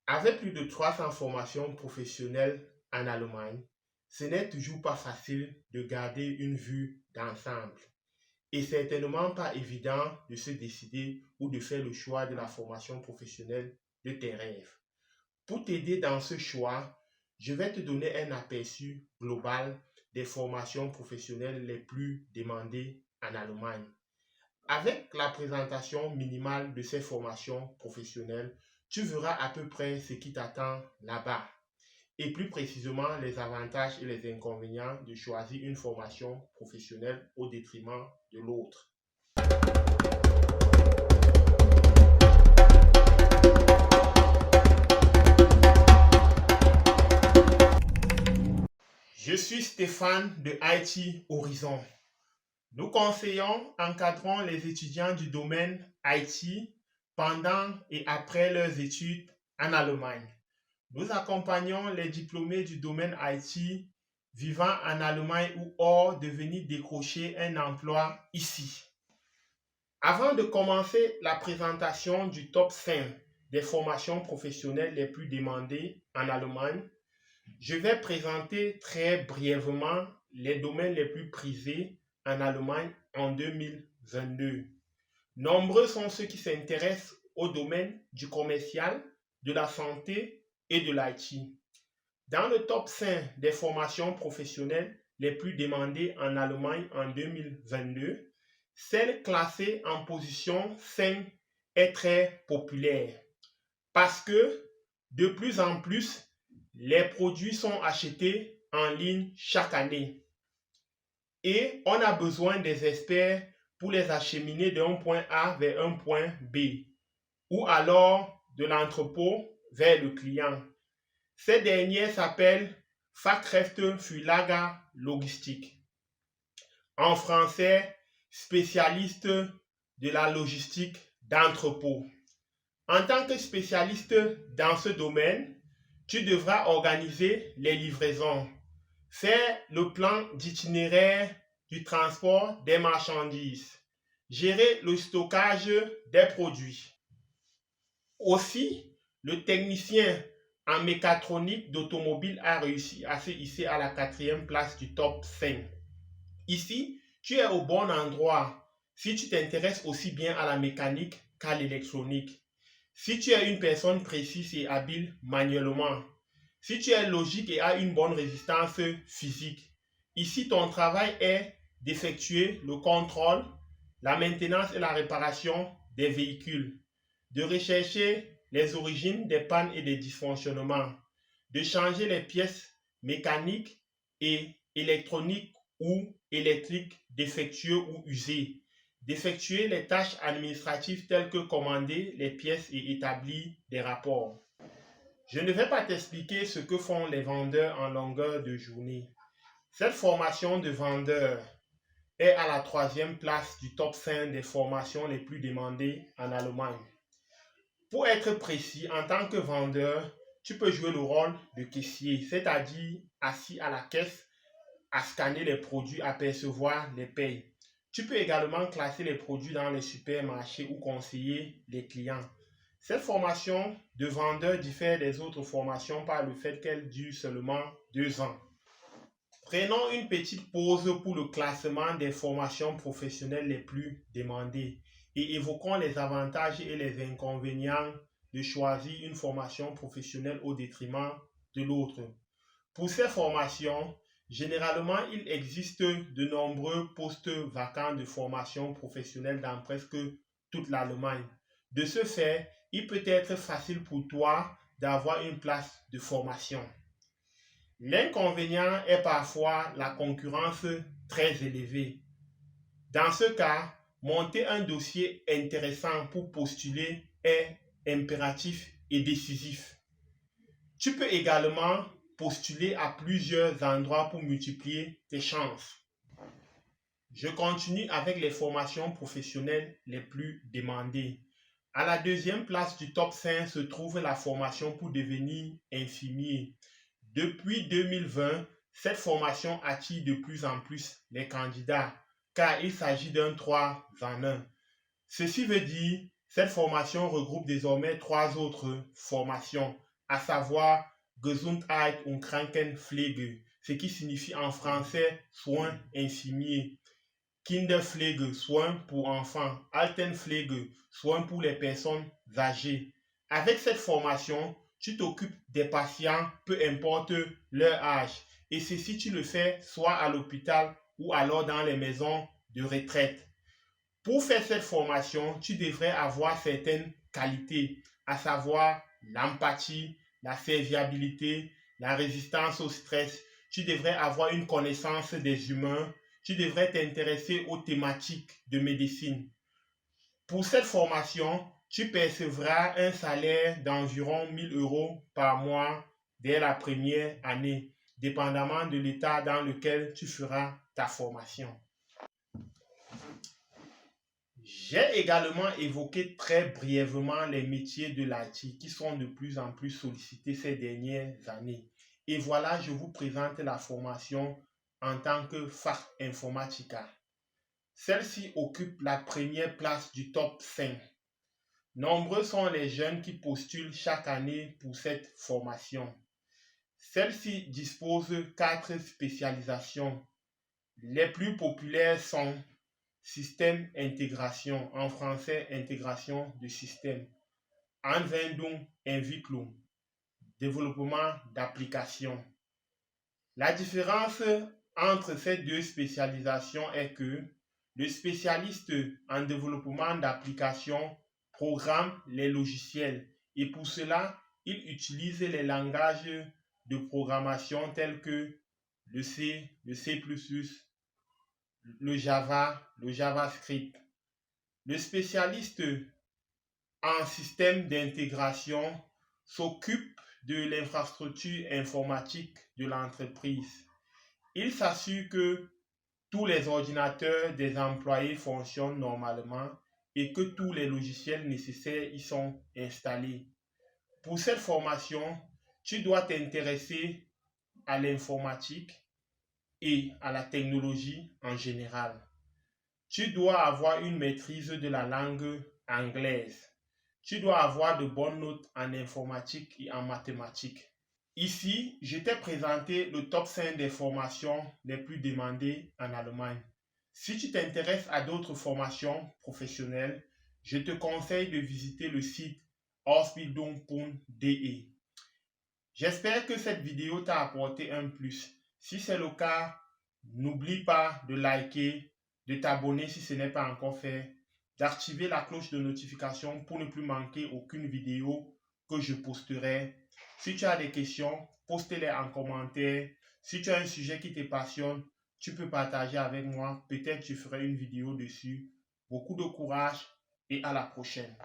Avec plus de 300 formations professionnelles en Allemagne, ce n'est toujours pas facile de garder une vue d'ensemble et certainement pas évident de se décider ou de faire le choix de la formation professionnelle de tes rêves. Pour t'aider dans ce choix, je vais te donner un aperçu global des formations professionnelles les plus demandées en Allemagne. Avec la présentation minimale de ces formations professionnelles, tu verras à peu près ce qui t'attend là-bas et plus précisément les avantages et les inconvénients de choisir une formation professionnelle au détriment de l'autre. Je suis Stéphane de IT Horizon. Nous conseillons, encadrons les étudiants du domaine IT pendant et après leurs études en Allemagne. Nous accompagnons les diplômés du domaine IT vivant en Allemagne ou hors de venir décrocher un emploi ici. Avant de commencer la présentation du top 5 des formations professionnelles les plus demandées en Allemagne, je vais présenter très brièvement les domaines les plus prisés en Allemagne en 2022. Nombreux sont ceux qui s'intéressent au domaine du commercial, de la santé et de l'IT. Dans le top 5 des formations professionnelles les plus demandées en Allemagne en 2022, celle classée en position 5 est très populaire parce que de plus en plus, les produits sont achetés en ligne chaque année et on a besoin des experts pour les acheminer d'un point A vers un point B ou alors de l'entrepôt vers le client. Ces derniers s'appellent Fachkräfte für Lager Logistik. En français, spécialiste de la logistique d'entrepôt. En tant que spécialiste dans ce domaine, tu devras organiser les livraisons, faire le plan d'itinéraire du transport des marchandises, gérer le stockage des produits. Aussi, le technicien en mécatronique d'automobile a réussi à se hisser à la 4e place du top 5. Ici, tu es au bon endroit si tu t'intéresses aussi bien à la mécanique qu'à l'électronique. Si tu es une personne précise et habile manuellement, si tu es logique et as une bonne résistance physique, ici ton travail est d'effectuer le contrôle, la maintenance et la réparation des véhicules, de rechercher les origines des pannes et des dysfonctionnements, de changer les pièces mécaniques et électroniques ou électriques défectueux ou usées, d'effectuer les tâches administratives telles que commander les pièces et établir des rapports. Je ne vais pas t'expliquer ce que font les vendeurs en longueur de journée. Cette formation de vendeur est à la 3e place du top 5 des formations les plus demandées en Allemagne. Pour être précis, en tant que vendeur, tu peux jouer le rôle de caissier, c'est-à-dire assis à la caisse, à scanner les produits, à percevoir les payes. Tu peux également classer les produits dans les supermarchés ou conseiller les clients. Cette formation de vendeur diffère des autres formations par le fait qu'elle dure seulement 2 ans. Prenons une petite pause pour le classement des formations professionnelles les plus demandées et évoquons les avantages et les inconvénients de choisir une formation professionnelle au détriment de l'autre. Pour ces formations, généralement, il existe de nombreux postes vacants de formation professionnelle dans presque toute l'Allemagne. De ce fait, il peut être facile pour toi d'avoir une place de formation. L'inconvénient est parfois la concurrence très élevée. Dans ce cas, monter un dossier intéressant pour postuler est impératif et décisif. Tu peux également postuler à plusieurs endroits pour multiplier tes chances. Je continue avec les formations professionnelles les plus demandées. À la 2e place du top 5 se trouve la formation pour devenir infirmier. Depuis 2020, cette formation attire de plus en plus les candidats car il s'agit d'un 3 en 1. Ceci veut dire que cette formation regroupe désormais 3 autres formations à savoir Gesundheit und Krankenpflege, ce qui signifie en français soins infirmiers, Kinderpflege, soins pour enfants, Altenpflege, soins pour les personnes âgées. Avec cette formation, tu t'occupes des patients, peu importe leur âge. Et ceci, tu le fais soit à l'hôpital ou alors dans les maisons de retraite. Pour faire cette formation, tu devrais avoir certaines qualités, à savoir l'empathie, la serviabilité, la résistance au stress. Tu devrais avoir une connaissance des humains. Tu devrais t'intéresser aux thématiques de médecine. Pour cette formation, tu percevras un salaire d'environ 1 000 € par mois dès la première année, dépendamment de l'état dans lequel tu feras ta formation. J'ai également évoqué très brièvement les métiers de l'IT qui sont de plus en plus sollicités ces dernières années. Et voilà, je vous présente la formation en tant que Fach Informatica. Celle-ci occupe la première place du top 5. Nombreux sont les jeunes qui postulent chaque année pour cette formation. Celle-ci dispose de 4 spécialisations. Les plus populaires sont système intégration, en français intégration de système, Anwendung, Entwicklung, développement d'applications. La différence entre ces deux spécialisations est que le spécialiste en développement d'applications programme les logiciels et pour cela, il utilise les langages de programmation tels que le C, le C++, le Java, le JavaScript. Le spécialiste en système d'intégration s'occupe de l'infrastructure informatique de l'entreprise. Il s'assure que tous les ordinateurs des employés fonctionnent normalement et que tous les logiciels nécessaires y sont installés. Pour cette formation, tu dois t'intéresser à l'informatique et à la technologie en général. Tu dois avoir une maîtrise de la langue anglaise. Tu dois avoir de bonnes notes en informatique et en mathématiques. Ici, je t'ai présenté le top 5 des formations les plus demandées en Allemagne. Si tu t'intéresses à d'autres formations professionnelles, je te conseille de visiter le site ausbildung.de. J'espère que cette vidéo t'a apporté un plus. Si c'est le cas, n'oublie pas de liker, de t'abonner si ce n'est pas encore fait, d'activer la cloche de notification pour ne plus manquer aucune vidéo que je posterai. Si tu as des questions, poste-les en commentaire. Si tu as un sujet qui te passionne, tu peux partager avec moi. Peut-être que je ferai une vidéo dessus. Beaucoup de courage et à la prochaine.